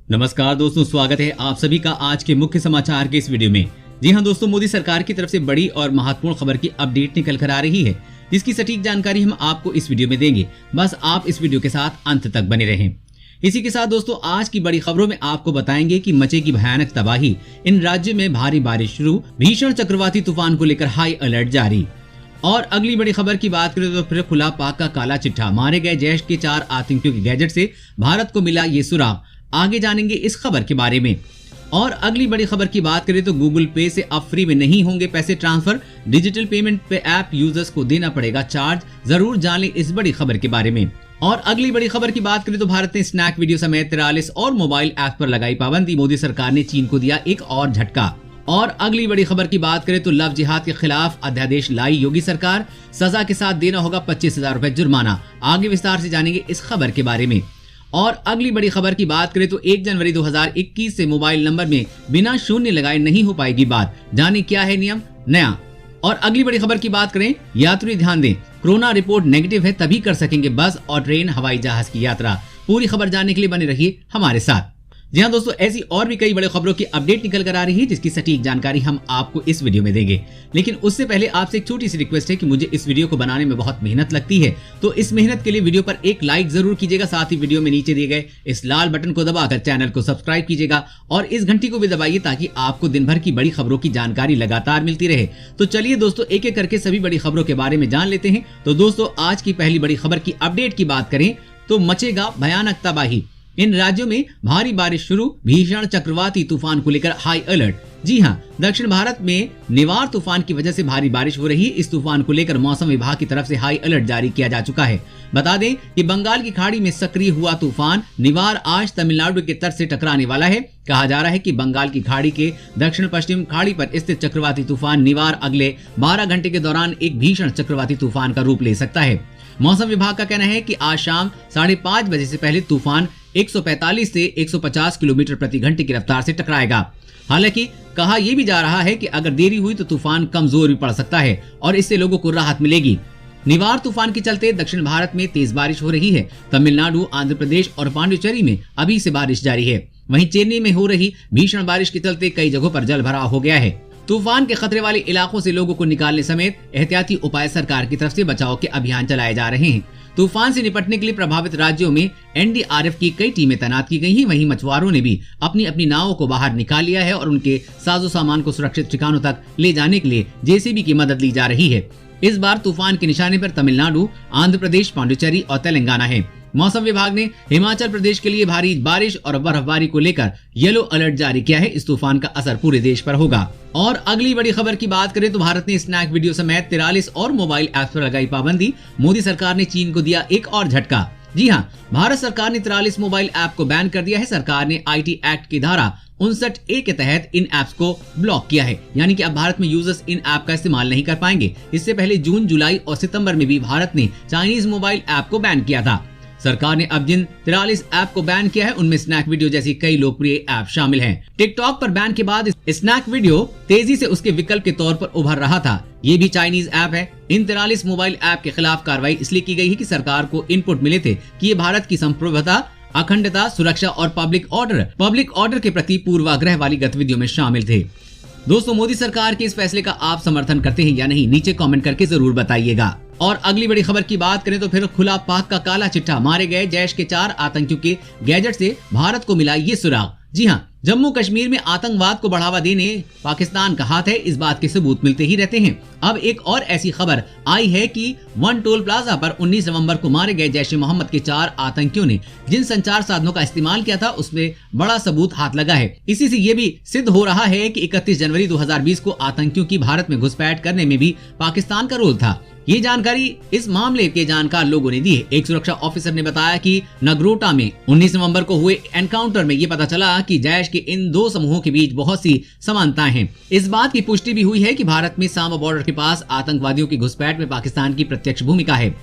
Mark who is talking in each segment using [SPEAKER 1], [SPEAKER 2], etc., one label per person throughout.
[SPEAKER 1] नमस्कार दोस्तों, स्वागत है आप सभी का आज के मुख्य समाचार के इस वीडियो में। जी हां दोस्तों, मोदी सरकार की तरफ से बड़ी और महत्वपूर्ण खबर की अपडेट निकल कर आ रही है, जिसकी सटीक जानकारी हम आपको इस वीडियो में देंगे। बस आप इस वीडियो के साथ अंत तक बने रहें। इसी के साथ दोस्तों, आज की बड़ी खबरों में आपको बताएंगे कि मचेगी भयानक तबाही, इन राज्यों में भारी बारिश शुरू, भीषण चक्रवाती तूफान को लेकर हाई अलर्ट जारी। और अगली बड़ी खबर की बात करें तो फिर खुला पाक का काला चिट्ठा, मारे गए जैश के 4 आतंकियों के गैजेट से भारत को मिला ये सुराग। आगे जानेंगे इस खबर के बारे में। और अगली बड़ी खबर की बात करें तो गूगल पे से अब फ्री में नहीं होंगे पैसे ट्रांसफर, डिजिटल पेमेंट पे ऐप यूजर्स को देना पड़ेगा चार्ज। जरूर जान लें इस बड़ी खबर के बारे में। और अगली बड़ी खबर की बात करें तो भारत ने स्नैक वीडियो समेत 43 और मोबाइल ऐप पर लगाई पाबंदी, मोदी सरकार ने चीन को दिया एक और झटका। और अगली बड़ी खबर की बात करें तो लव जिहाद के खिलाफ अध्यादेश लाई योगी सरकार, सजा के साथ देना होगा 25,000 रुपए जुर्माना। आगे विस्तार से जानेंगे इस खबर के बारे में। और अगली बड़ी खबर की बात करें तो 1 जनवरी 2021 से मोबाइल नंबर में बिना शून्य लगाए नहीं हो पाएगी बात, जाने क्या है नियम नया। और अगली बड़ी खबर की बात करें, यात्री ध्यान दें, कोरोना रिपोर्ट नेगेटिव है तभी कर सकेंगे बस और ट्रेन हवाई जहाज की यात्रा। पूरी खबर जानने के लिए बने रहिए हमारे साथ। जी हाँ दोस्तों, ऐसी और भी कई बड़ी खबरों की अपडेट निकल कर आ रही है, जिसकी सटीक जानकारी हम आपको इस वीडियो में देंगे। लेकिन उससे पहले आपसे एक छोटी सी रिक्वेस्ट है कि मुझे इस वीडियो को बनाने में बहुत मेहनत लगती है, तो इस मेहनत के लिए वीडियो पर एक लाइक जरूर कीजिएगा। साथ ही वीडियो में नीचे दिए गए इस लाल बटन को दबाकर चैनल को सब्सक्राइब कीजिएगा और इस घंटी को भी दबाइए ताकि आपको दिन भर की बड़ी खबरों की जानकारी लगातार मिलती रहे। तो चलिए दोस्तों, एक एक करके सभी बड़ी खबरों के बारे में जान लेते हैं। तो दोस्तों, आज की पहली बड़ी खबर की अपडेट की बात करें तो मचेगा भयानक तबाही, इन राज्यों में भारी बारिश शुरू, भीषण चक्रवाती तूफान को लेकर हाई अलर्ट। जी हां, दक्षिण भारत में निवार तूफान की वजह से भारी बारिश हो रही है। इस तूफान को लेकर मौसम विभाग की तरफ से हाई अलर्ट जारी किया जा चुका है। बता दें कि बंगाल की खाड़ी में सक्रिय हुआ तूफान निवार आज तमिलनाडु के तट से टकराने वाला है। कहा जा रहा है कि बंगाल की खाड़ी के दक्षिण पश्चिम खाड़ी पर स्थित चक्रवाती तूफान निवार अगले 12 घंटे के दौरान एक भीषण चक्रवाती तूफान का रूप ले सकता है। मौसम विभाग का कहना है कि आज शाम 5:30 बजे से पहले तूफान 145 से 150 किलोमीटर प्रति घंटे की रफ्तार से टकराएगा। हालांकि कहा यह भी जा रहा है कि अगर देरी हुई तो तूफान कमजोर भी पड़ सकता है और इससे लोगों को राहत मिलेगी। निवार तूफान के चलते दक्षिण भारत में तेज बारिश हो रही है। तमिलनाडु, आंध्र प्रदेश और पांडिचेरी में अभी से बारिश जारी है। वहीं चेन्नई में हो रही भीषण बारिश के चलते कई जगहों पर जल भराव हो गया है। तूफान के खतरे वाले इलाकों से लोगों को निकालने समेत एहतियाती उपाय सरकार की तरफ से बचाव के अभियान चलाए जा रहे हैं। तूफान से निपटने के लिए प्रभावित राज्यों में एनडीआरएफ की कई टीमें तैनात की गई हैं। वहीं मछुआरों ने भी अपनी अपनी नावों को बाहर निकाल लिया है और उनके साजो सामान को सुरक्षित ठिकानों तक ले जाने के लिए जेसीबी की मदद ली जा रही है। इस बार तूफान के निशाने पर तमिलनाडु, आंध्र प्रदेश, पांडिचेरी और तेलंगाना है। मौसम विभाग ने हिमाचल प्रदेश के लिए भारी बारिश और बर्फबारी को लेकर येलो अलर्ट जारी किया है। इस तूफान का असर पूरे देश पर होगा। और अगली बड़ी खबर की बात करें तो भारत ने स्नैक वीडियो समेत 43 और मोबाइल ऐप्स पर लगाई पाबंदी, मोदी सरकार ने चीन को दिया एक और झटका। जी हां, भारत सरकार ने 43 मोबाइल ऐप को बैन कर दिया है। सरकार ने IT एक्ट की धारा 59A के तहत इन ऐप्स को ब्लॉक किया है, यानी कि अब भारत में यूजर्स इन ऐप का इस्तेमाल नहीं कर पाएंगे। इससे पहले जून, जुलाई और सितंबर में भी भारत ने चाइनीज मोबाइल ऐप को बैन किया था। सरकार ने अब जिन 43 ऐप को बैन किया है उनमें स्नैक वीडियो जैसी कई लोकप्रिय ऐप शामिल हैं। टिकटॉक पर बैन के बाद स्नैक वीडियो तेजी से उसके विकल्प के तौर पर उभर रहा था। ये भी चाइनीज ऐप है। इन 43 मोबाइल ऐप के खिलाफ कार्रवाई इसलिए की गई है कि सरकार को इनपुट मिले थे कि ये भारत की संप्रभुता, अखंडता, सुरक्षा और पब्लिक ऑर्डर के प्रति पूर्वाग्रह वाली गतिविधियों में शामिल थे। दोस्तों, मोदी सरकार के इस फैसले का आप समर्थन करते हैं या नहीं, नीचे कमेंट करके जरूर बताइएगा। और अगली बड़ी खबर की बात करें तो फिर खुला पाक का काला चिट्ठा, मारे गए जैश के 4 आतंकियों के गैजेट से भारत को मिला ये सुराग। जी हां, जम्मू कश्मीर में आतंकवाद को बढ़ावा देने पाकिस्तान का हाथ है, इस बात के सबूत मिलते ही रहते हैं। अब एक और ऐसी खबर आई है कि वन टोल प्लाजा पर 19 नवंबर को मारे गए जैश ए मोहम्मद के 4 आतंकियों ने जिन संचार साधनों का इस्तेमाल किया था उसमें बड़ा सबूत हाथ लगा है। इसी से ये भी सिद्ध हो रहा है कि 31 जनवरी 2020 को आतंकियों की भारत में घुसपैठ करने में भी पाकिस्तान का रोल था। ये जानकारी इस मामले के जानकार लोगों ने दी है। एक सुरक्षा ऑफिसर ने बताया कि नगरोटा में 19 नवंबर को हुए एनकाउंटर में ये पता चला कि जैश के इन 2 समूहों के बीच बहुत सी समानताएं हैं। इस बात की पुष्टि भी हुई है कि भारत में सांबा बॉर्डर के पास आतंकवादियों की घुसपैठ में पाकिस्तान की प्रत्यक्ष भूमिका है।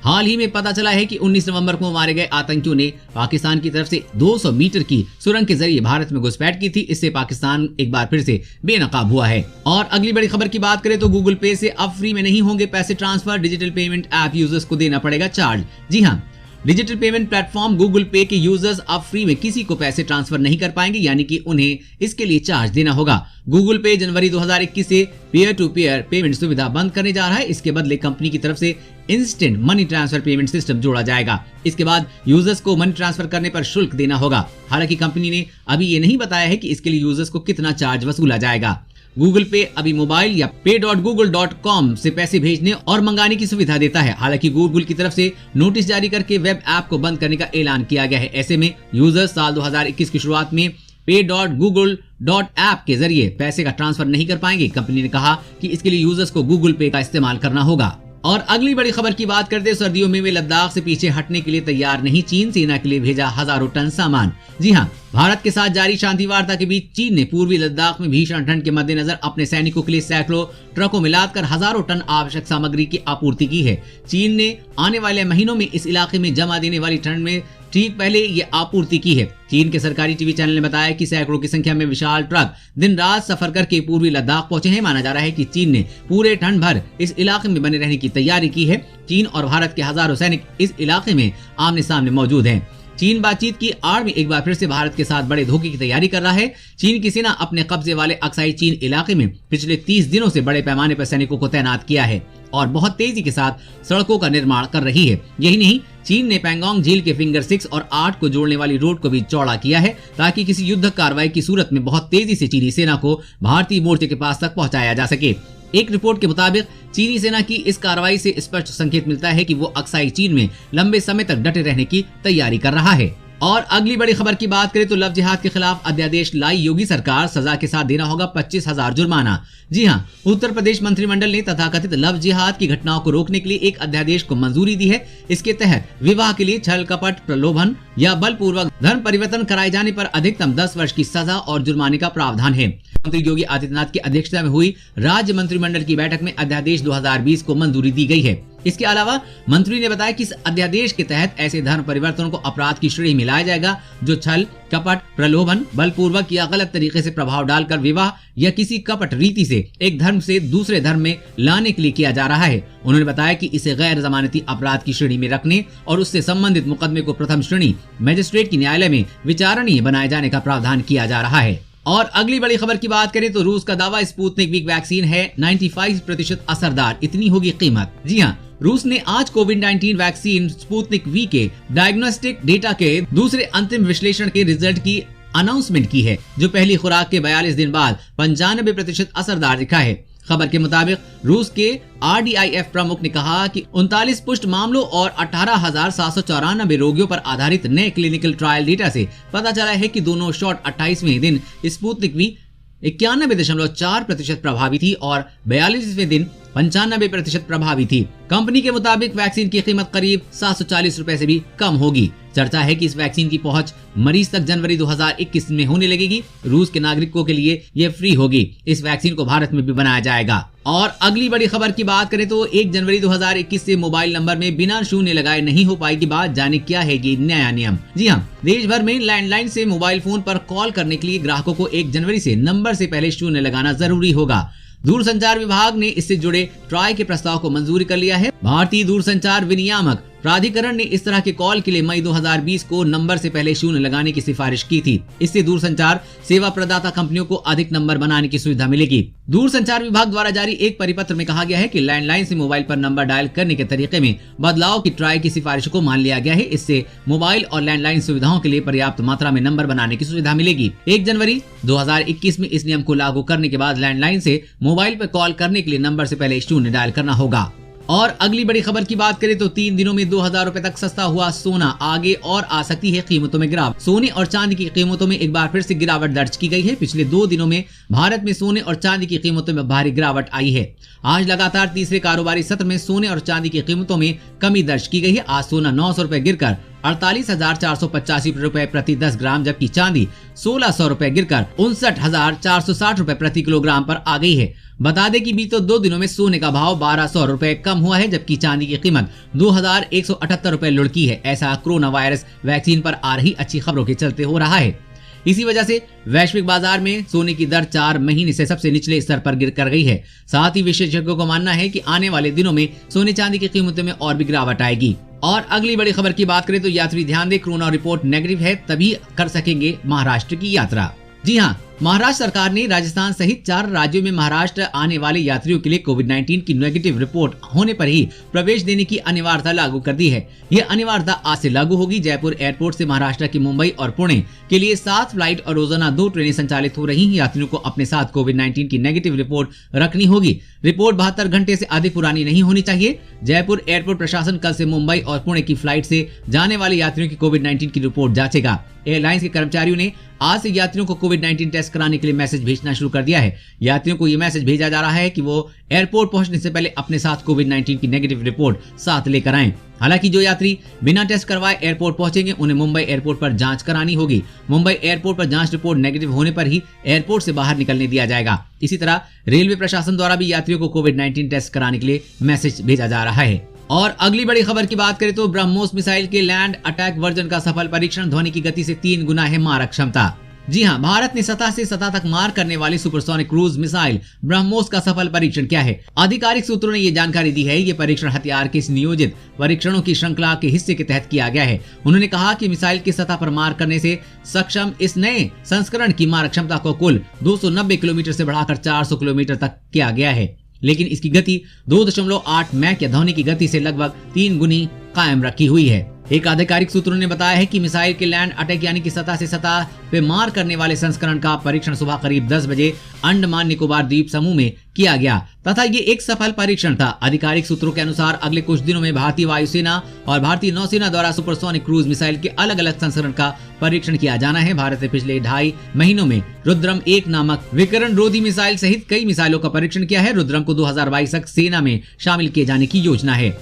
[SPEAKER 1] हाल ही में पता चला है कि 19 नवंबर को मारे गए आतंकियों ने पाकिस्तान की तरफ से 200 मीटर की सुरंग के जरिए भारत में घुसपैठ की थी। इससे पाकिस्तान एक बार फिर से बेनकाब हुआ है। और अगली बड़ी खबर की बात करें तो गूगल पे से अब फ्री में नहीं होंगे पैसे transfer, digital payment app users को देना पड़ेगा चार्ज। जी हाँ, डिजिटल पेमेंट प्लेटफॉर्म गूगल पे के यूजर्स अब फ्री में किसी को पैसे ट्रांसफर नहीं कर पाएंगे, यानी कि उन्हें इसके लिए चार्ज देना होगा। गूगल पे जनवरी 2021 से पीयर टू पीयर पेमेंट सुविधा बंद करने जा रहा है। इसके बदले कंपनी की तरफ से instant money transfer payment system जोड़ा जाएगा। इसके बाद यूजर्स को मनी ट्रांसफर करने पर शुल्क देना होगा। हालांकि कंपनी ने अभी ये नहीं बताया है कि इसके लिए यूजर्स को कितना चार्ज वसूला जाएगा। गूगल पे अभी मोबाइल या pay.google.com से पैसे भेजने और मंगाने की सुविधा देता है। हालांकि गूगल की तरफ से नोटिस जारी करके वेब ऐप को बंद करने का ऐलान किया गया है। ऐसे में यूजर्स साल 2021 की शुरुआत में pay.google.app के जरिए पैसे का ट्रांसफर नहीं कर पाएंगे। कंपनी ने कहा कि इसके लिए यूजर्स को गूगल पे का इस्तेमाल करना होगा। और अगली बड़ी खबर की बात करते हैं, सर्दियों में वे लद्दाख से पीछे हटने के लिए तैयार नहीं। चीन सेना के लिए भेजा हजारों टन सामान। जी हां, भारत के साथ जारी शांति वार्ता के बीच चीन ने पूर्वी लद्दाख में भीषण ठंड के मद्देनजर अपने सैनिकों के लिए सैकड़ों ट्रकों में लादकर हजारों टन आवश्यक सामग्री की आपूर्ति की है। चीन ने आने वाले महीनों में इस इलाके में जमा देने वाली ठंड में ठीक पहले ये आपूर्ति की है। चीन के सरकारी टीवी चैनल ने बताया कि सैकड़ों की संख्या में विशाल ट्रक दिन रात सफर करके पूर्वी लद्दाख पहुंचे हैं। माना जा रहा है कि चीन ने पूरे ठंड भर इस इलाके में बने रहने की तैयारी की है। चीन और भारत के हजारों सैनिक इस इलाके में आमने सामने मौजूद हैं। चीन बातचीत की आड़ में एक बार फिर से भारत के साथ बड़े धोखे की तैयारी कर रहा है। चीन की सेना अपने कब्जे वाले अक्साई चीन इलाके में पिछले 30 दिनों से बड़े पैमाने पर सैनिकों को तैनात किया है और बहुत तेजी के साथ सड़कों का निर्माण कर रही है। यही नहीं, चीन ने पैंगोंग झील के फिंगर 6 और 8 को जोड़ने वाली रोड को भी चौड़ा किया है ताकि किसी युद्ध कार्रवाई की सूरत में बहुत तेजी से चीनी सेना को भारतीय मोर्चे के पास तक पहुंचाया जा सके। एक रिपोर्ट के मुताबिक चीनी सेना की इस कार्रवाई से स्पष्ट संकेत मिलता है कि वो अक्साई चीन में लंबे समय तक डटे रहने की तैयारी कर रहा है। और अगली बड़ी खबर की बात करें तो लव जिहाद के खिलाफ अध्यादेश लाई योगी सरकार, सजा के साथ देना होगा 25,000 जुर्माना। जी हां, उत्तर प्रदेश मंत्रिमंडल ने तथाकथित लव जिहाद की घटनाओं को रोकने के लिए एक अध्यादेश को मंजूरी दी है। इसके तहत विवाह के लिए छल कपट, प्रलोभन या बलपूर्वक धर्म परिवर्तन कराए जाने पर अधिकतम 10 वर्ष की सजा और जुर्माने का प्रावधान है। मुख्यमंत्री योगी आदित्यनाथ की अध्यक्षता में हुई राज्य मंत्रिमंडल की बैठक में अध्यादेश 2020 को मंजूरी दी गई है। इसके अलावा मंत्री ने बताया कि इस अध्यादेश के तहत ऐसे धर्म परिवर्तनों को अपराध की श्रेणी में लाया जाएगा जो छल कपट, प्रलोभन, बलपूर्वक या गलत तरीके से प्रभाव डालकर विवाह या किसी कपट रीति से एक धर्म से दूसरे धर्म में लाने के लिए किया जा रहा है। उन्होंने बताया कि इसे गैर जमानती अपराध की श्रेणी में रखने और उससे संबंधित मुकदमे को प्रथम श्रेणी मजिस्ट्रेट की न्यायालय में विचारणीय बनाए जाने का प्रावधान किया जा रहा है। और अगली बड़ी खबर की बात करें तो रूस का दावा, स्पुतनिक वी वैक्सीन है 95% असरदार, इतनी होगी कीमत। जी हां, रूस ने आज कोविड-19 वैक्सीन स्पुतनिक वी के डायग्नोस्टिक डेटा के दूसरे अंतिम विश्लेषण के रिजल्ट की अनाउंसमेंट की है, जो पहली खुराक के 42 दिन बाद 95% असरदार दिखा है। खबर के मुताबिक रूस के RDIF प्रमुख ने कहा कि 39 पुष्ट मामलों और 18,794 रोगियों पर आधारित नए क्लिनिकल ट्रायल डेटा से पता चला है कि दोनों शॉट 28वें दिन स्पुतनिक वी 91.4% प्रभावी थी और 42वें दिन 95% प्रभावी थी। कंपनी के मुताबिक वैक्सीन की कीमत करीब 740 रुपए से भी कम होगी। चर्चा है कि इस वैक्सीन की पहुंच मरीज तक जनवरी 2021 में होने लगेगी। रूस के नागरिकों के लिए ये फ्री होगी। इस वैक्सीन को भारत में भी बनाया जाएगा। और अगली बड़ी खबर की बात करें तो 1 जनवरी 2021 से मोबाइल नंबर में बिना शून्य लगाए नहीं हो पाएगी बात। जाने क्या है ये नया नियम। जी हाँ, देश भर में लैंडलाइन से मोबाइल फोन पर कॉल करने के लिए ग्राहकों को 1 जनवरी से नंबर से पहले शून्य लगाना जरूरी होगा। दूरसंचार विभाग ने इससे जुड़े ट्राई के प्रस्ताव को मंजूरी कर लिया है। भारतीय दूरसंचार विनियामक प्राधिकरण ने इस तरह के कॉल के लिए मई 2020 को नंबर से पहले शून्य लगाने की सिफारिश की थी। इससे दूरसंचार सेवा प्रदाता कंपनियों को अधिक नंबर बनाने की सुविधा मिलेगी। दूरसंचार विभाग द्वारा जारी एक परिपत्र में कहा गया है कि लैंडलाइन से मोबाइल पर नंबर डायल करने के तरीके में बदलाव की ट्राई की सिफारिश को मान लिया गया है। इससे मोबाइल और लैंडलाइन सुविधाओं के लिए पर्याप्त मात्रा में नंबर बनाने की सुविधा मिलेगी। 1 जनवरी 2021 में इस नियम को लागू करने के बाद लैंडलाइन से मोबाइल पर कॉल करने के लिए नंबर से पहले शून्य डायल करना होगा। और अगली बड़ी खबर की बात करें तो 3 दिनों में 2000 रुपए तक सस्ता हुआ सोना। आगे और आ सकती है कीमतों में गिरावट। सोने और चांदी की कीमतों में एक बार फिर से गिरावट दर्ज की गई है। पिछले 2 दिनों में भारत में सोने और चांदी की कीमतों में भारी गिरावट आई है। आज लगातार तीसरे कारोबारी सत्र में सोने और चांदी की कीमतों में कमी दर्ज की गई है। आज सोना 900 रुपए गिरकर 48,485 रुपए प्रति 10 ग्राम, जबकि चांदी 1,600 रुपए गिरकर 59,460 रुपए प्रति किलोग्राम पर आ गई है। बता दें कि बीते 2 दिनों में सोने का भाव 1,200 रुपए कम हुआ है, जबकि चांदी की कीमत 2,178 रुपए लुढ़की है। ऐसा कोरोना वायरस वैक्सीन पर आ रही अच्छी खबरों के चलते हो रहा है। इसी वजह से वैश्विक बाजार में सोने की दर 4 महीने से सबसे निचले स्तर पर गिर कर गई है। साथ ही विशेषज्ञों को मानना है कि आने वाले दिनों में सोने चांदी की कीमतों में और भी गिरावट आएगी। और अगली बड़ी खबर की बात करें तो यात्री ध्यान दें, कोरोना रिपोर्ट नेगेटिव है तभी कर सकेंगे महाराष्ट्र की यात्रा। जी हां, महाराष्ट्र सरकार ने राजस्थान सहित 4 राज्यों में महाराष्ट्र आने वाले यात्रियों के लिए कोविड-19 की नेगेटिव रिपोर्ट होने पर ही प्रवेश देने की अनिवार्यता लागू कर दी है। यह अनिवार्यता आज से लागू होगी। जयपुर एयरपोर्ट से महाराष्ट्र की मुंबई और पुणे के लिए 7 फ्लाइट और रोजाना 2 ट्रेनें संचालित हो रही हैं। यात्रियों को अपने साथ कोविड-19 की नेगेटिव रिपोर्ट रखनी होगी। रिपोर्ट 72 घंटे से अधिक पुरानी नहीं होनी चाहिए। जयपुर एयरपोर्ट प्रशासन कल से मुंबई और पुणे की फ्लाइट से जाने वाले यात्रियों की कोविड-19 की रिपोर्ट जांचेगा। एयरलाइंस के कर्मचारियों ने आज से यात्रियों को कोविड-19 टेस्ट कराने के लिए मैसेज भेजना शुरू कर दिया है। यात्रियों को यह मैसेज भेजा जा रहा है कि वो एयरपोर्ट पहुंचने से पहले अपने साथ कोविड-19 की नेगेटिव रिपोर्ट साथ लेकर आएं। हालांकि जो यात्री बिना टेस्ट करवाए एयरपोर्ट पहुंचेंगे उन्हें मुंबई एयरपोर्ट पर जांच करानी होगी। मुंबई एयरपोर्ट पर जांच रिपोर्ट नेगेटिव होने पर ही एयरपोर्ट से बाहर निकलने दिया जाएगा। इसी तरह रेलवे प्रशासन द्वारा भी यात्रियों को कोविड-19 टेस्ट कराने के लिए मैसेज भेजा जा रहा है। और अगली बड़ी खबर की बात करें तो ब्रह्मोस मिसाइल के लैंड अटैक वर्जन का सफल परीक्षण। ध्वनि की गति से 3 गुना है मारक क्षमता। जी हां, भारत ने सतह से सतह तक मार करने वाली सुपरसोनिक क्रूज मिसाइल ब्रह्मोस का सफल परीक्षण किया है। आधिकारिक सूत्रों ने ये जानकारी दी है। ये परीक्षण हथियार के नियोजित परीक्षणों की श्रृंखला के हिस्से के तहत किया गया है। उन्होंने कहा कि मिसाइल की सतह पर मार करने से सक्षम इस नए संस्करण की मारक क्षमता को कुल 290 किलोमीटर से बढ़ाकर 400 किलोमीटर तक किया गया है, लेकिन इसकी गति 2.8 मैक या ध्वनि की गति से लगभग 3 गुनी कायम रखी हुई है। एक आधिकारिक सूत्रों ने बताया है कि मिसाइल के लैंड अटैक यानी कि सतह से सतह पे मार करने वाले संस्करण का परीक्षण सुबह करीब 10 बजे अंडमान निकोबार द्वीप समूह में किया गया तथा ये एक सफल परीक्षण था। आधिकारिक सूत्रों के अनुसार अगले कुछ दिनों में भारतीय वायुसेना और भारतीय नौसेना द्वारा सुपरसोनिक क्रूज मिसाइल के अलग अलग संस्करण का परीक्षण किया जाना है। भारत ने पिछले 2.5 महीनों में रुद्रम 1 नामक विकिरण रोधी मिसाइल सहित कई मिसाइलों का परीक्षण किया है। रुद्रम को 2022 तक सेना में शामिल किए जाने की योजना है।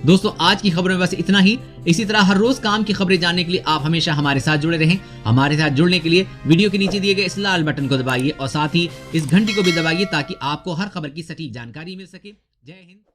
[SPEAKER 1] दोस्तों, आज की खबरों में बस इतना ही। इसी तरह हर रोज काम की खबरें जानने के लिए आप हमेशा हमारे साथ जुड़े रहें। हमारे साथ जुड़ने के लिए वीडियो के नीचे दिए गए इस लाल बटन को दबाइए और साथ ही इस घंटी को भी दबाइए ताकि आपको हर खबर की सटीक जानकारी मिल सके। जय हिंद।